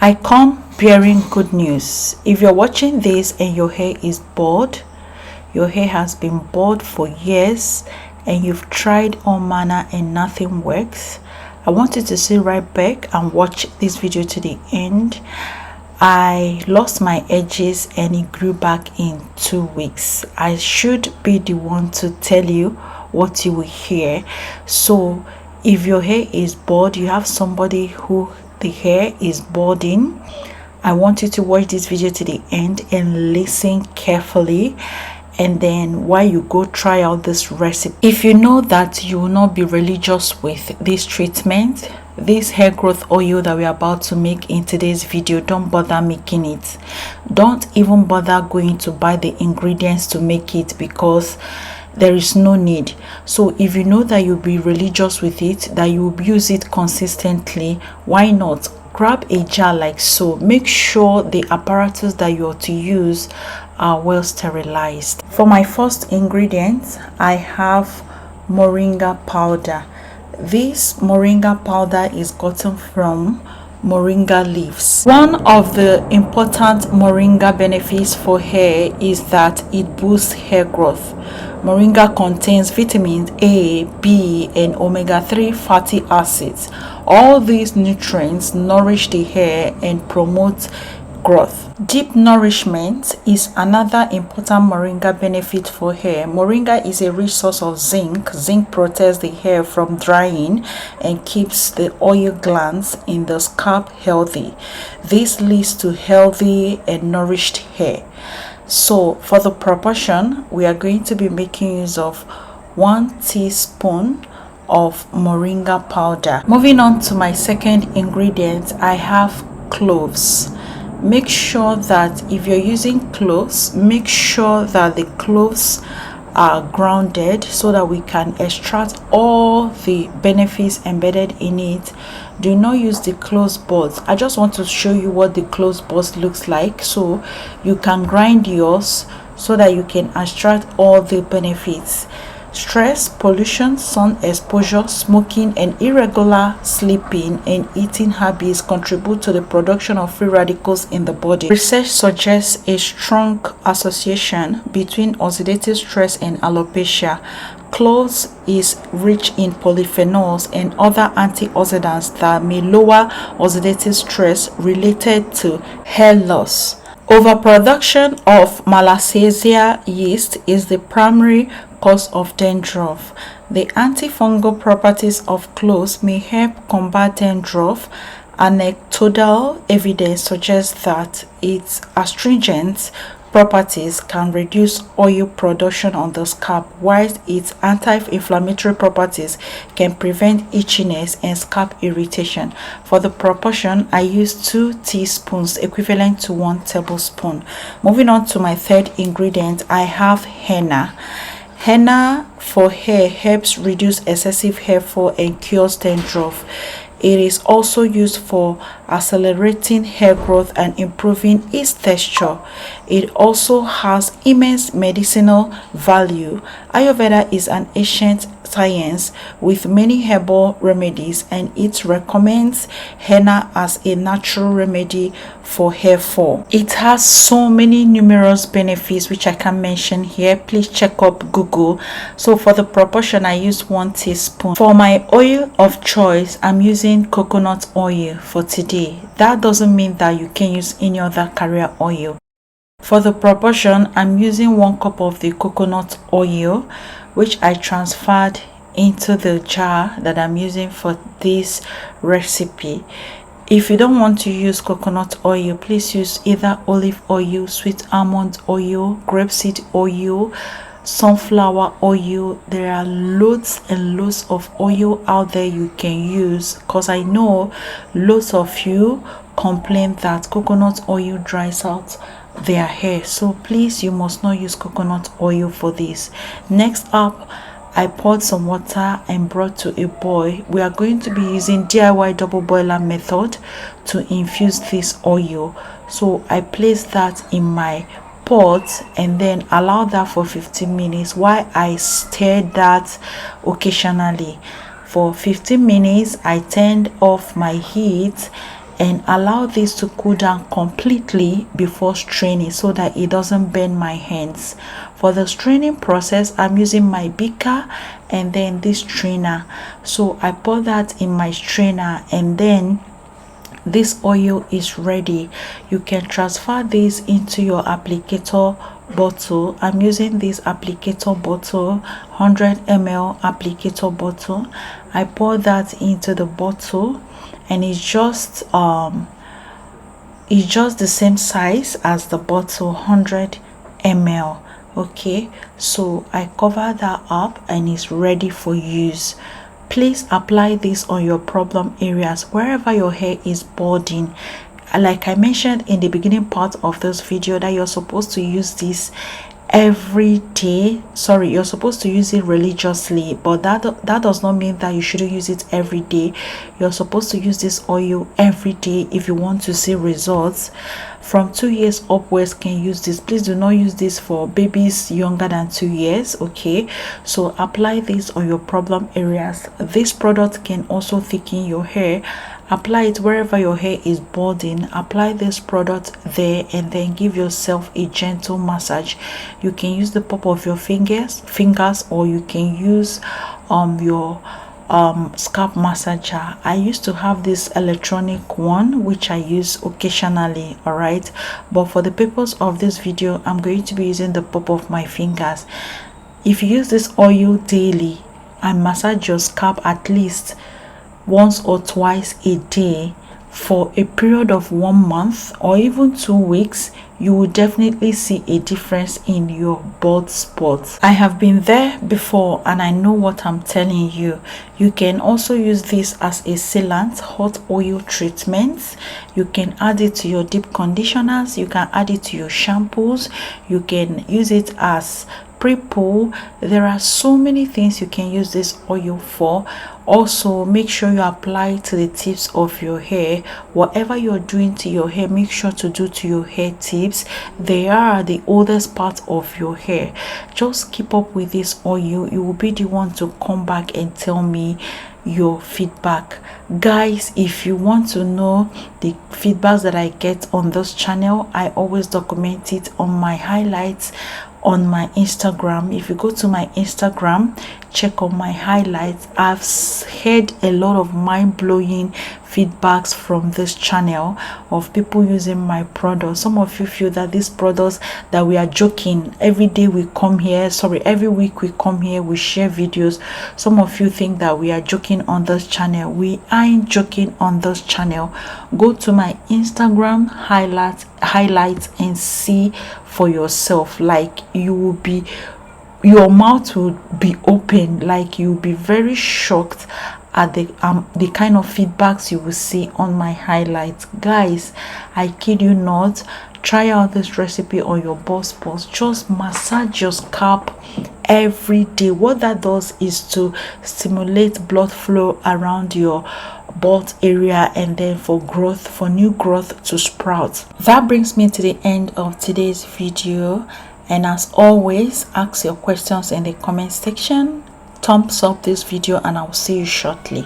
I come bearing good news. If you're watching this and your hair is bald, your hair has been bald for years and you've tried all manner and nothing works, I want you to sit right back and watch this video to the end. I lost my edges and it grew back in 2 weeks. I should be the one to tell you what you will hear. So if your hair is bald, you have somebody who the hair is balding, I want you to watch this video to the end and listen carefully, and then while you go try out this recipe. If you know that you will not be religious with this treatment, this hair growth oil that we're about to make in today's video, don't bother making it. Don't even bother going to buy the ingredients to make it, because there is no need. So if you know that you'll be religious with it, that you will use it consistently, why not grab a jar like so. Make sure the apparatus that you're to use are well sterilized. For my first ingredient, I have moringa powder. This moringa powder is gotten from moringa leaves. One of the important moringa benefits for hair is that it boosts hair growth. Moringa contains vitamins A, B, and omega-3 fatty acids. All these nutrients nourish the hair and promote growth. Deep nourishment is another important moringa benefit for hair. Moringa is a rich source of zinc. Zinc protects the hair from drying and keeps the oil glands in the scalp healthy. This leads to healthy and nourished hair. So for the proportion, we are going to be making use of 1 teaspoon of moringa powder. Moving on to my second ingredient, I have cloves. Make sure that if you're using cloves, make sure that the cloves are grounded so that we can extract all the benefits embedded in it. Do not use the cloves buds. I just want to show you what the cloves buds looks like, so you can grind yours so that you can extract all the benefits. Stress, pollution, sun exposure, smoking, and irregular sleeping and eating habits contribute to the production of free radicals in the body. Research suggests a strong association between oxidative stress and alopecia. Cloves is rich in polyphenols and other antioxidants that may lower oxidative stress related to hair loss. Overproduction of Malassezia yeast is the primary cause of dandruff. The antifungal properties of cloves may help combat dandruff. Anecdotal evidence suggests that its astringent properties can reduce oil production on the scalp, whilst its anti-inflammatory properties can prevent itchiness and scalp irritation. For the proportion, I use 2 teaspoons, equivalent to 1 tablespoon. Moving on to my third ingredient, I have henna. Henna for hair helps reduce excessive hair fall and cures dandruff. It is also used for accelerating hair growth and improving its texture. It also has immense medicinal value. Ayurveda is an ancient science with many herbal remedies, and it recommends henna as a natural remedy for hair fall. It has so many numerous benefits which I can mention here. Please check up Google. So for the proportion, I use 1 teaspoon. For my oil of choice, I'm using coconut oil for today. That doesn't mean that you can use any other carrier oil. For the proportion, I'm using 1 cup of the coconut oil, which I transferred into the jar that I'm using for this recipe. If you don't want to use coconut oil, please use either olive oil, sweet almond oil, grapeseed oil, sunflower oil. There are loads and loads of oil out there you can use, because I know loads of you complain that coconut oil dries out their hair. So please, you must not use coconut oil for this. Next up, I poured some water and brought to a boil. We are going to be using DIY double boiler method to infuse this oil. So I placed that in my pot and then allow that for 15 minutes while I stir that occasionally. For 15 minutes, I turned off my heat and allow this to cool down completely before straining so that it doesn't burn my hands. For the straining process, I'm using my beaker and then this strainer. So I pour that in my strainer, and then this oil is ready. You can transfer this into your applicator bottle. I'm using this applicator bottle, 100 ml applicator bottle. I pour that into the bottle, and it's just the same size as the bottle, 100 ml. Okay, so I cover that up and it's ready for use. Please apply this on your problem areas wherever your hair is balding. Like I mentioned in the beginning part of this video, that you're supposed to use this every day. Sorry, you're supposed to use it religiously, but that does not mean that you shouldn't use it every day. You're supposed to use this oil every day if you want to see results. From 2 years upwards can use this. Please do not use this for babies younger than 2 years. Okay, so apply this on your problem areas. This product can also thicken your hair. Apply it wherever your hair is balding. Apply this product there, and then give yourself a gentle massage. You can use the pop of your fingers, or you can use your scalp massager. I used to have this electronic one which I use occasionally, all right, but for the purpose of this video, I'm going to be using the pop of my fingers. If you use this oil daily and massage your scalp at least once or twice a day for a period of 1 month or even 2 weeks, you will definitely see a difference in your bald spots. I have been there before and I know what I'm telling you. You can also use this as a sealant, hot oil treatments. You can add it to your deep conditioners. You can add it to your shampoos. You can use it as pre-poo. There are so many things you can use this oil for. Also, make sure you apply to the tips of your hair. Whatever you're doing to your hair, make sure to do to your hair tips. They are the oldest part of your hair. Just keep up with this oil. You will be the one to come back and tell me your feedback. Guys, if you want to know the feedbacks that I get on this channel, I always document it on my highlights on my Instagram. If you go to my Instagram, check on my highlights. I've heard a lot of mind-blowing feedbacks from this channel of people using my products. Some of you feel that these products that we are joking every day we come here, sorry, every week we come here, we share videos. Some of you think that we are joking on this channel. We aren't joking on this channel. Go to my Instagram highlights and see for yourself. Like, you will be, your mouth will be open, like you'll be very shocked at the kind of feedbacks you will see on my highlights. Guys, I kid you not, try out this recipe on your bald spots. Just massage your scalp every day. What that does is to stimulate blood flow around your bald area, and then for growth, for new growth to sprout. That brings me to the end of today's video, and as always, ask your questions in the comment section. Thumbs up this video and I'll see you shortly.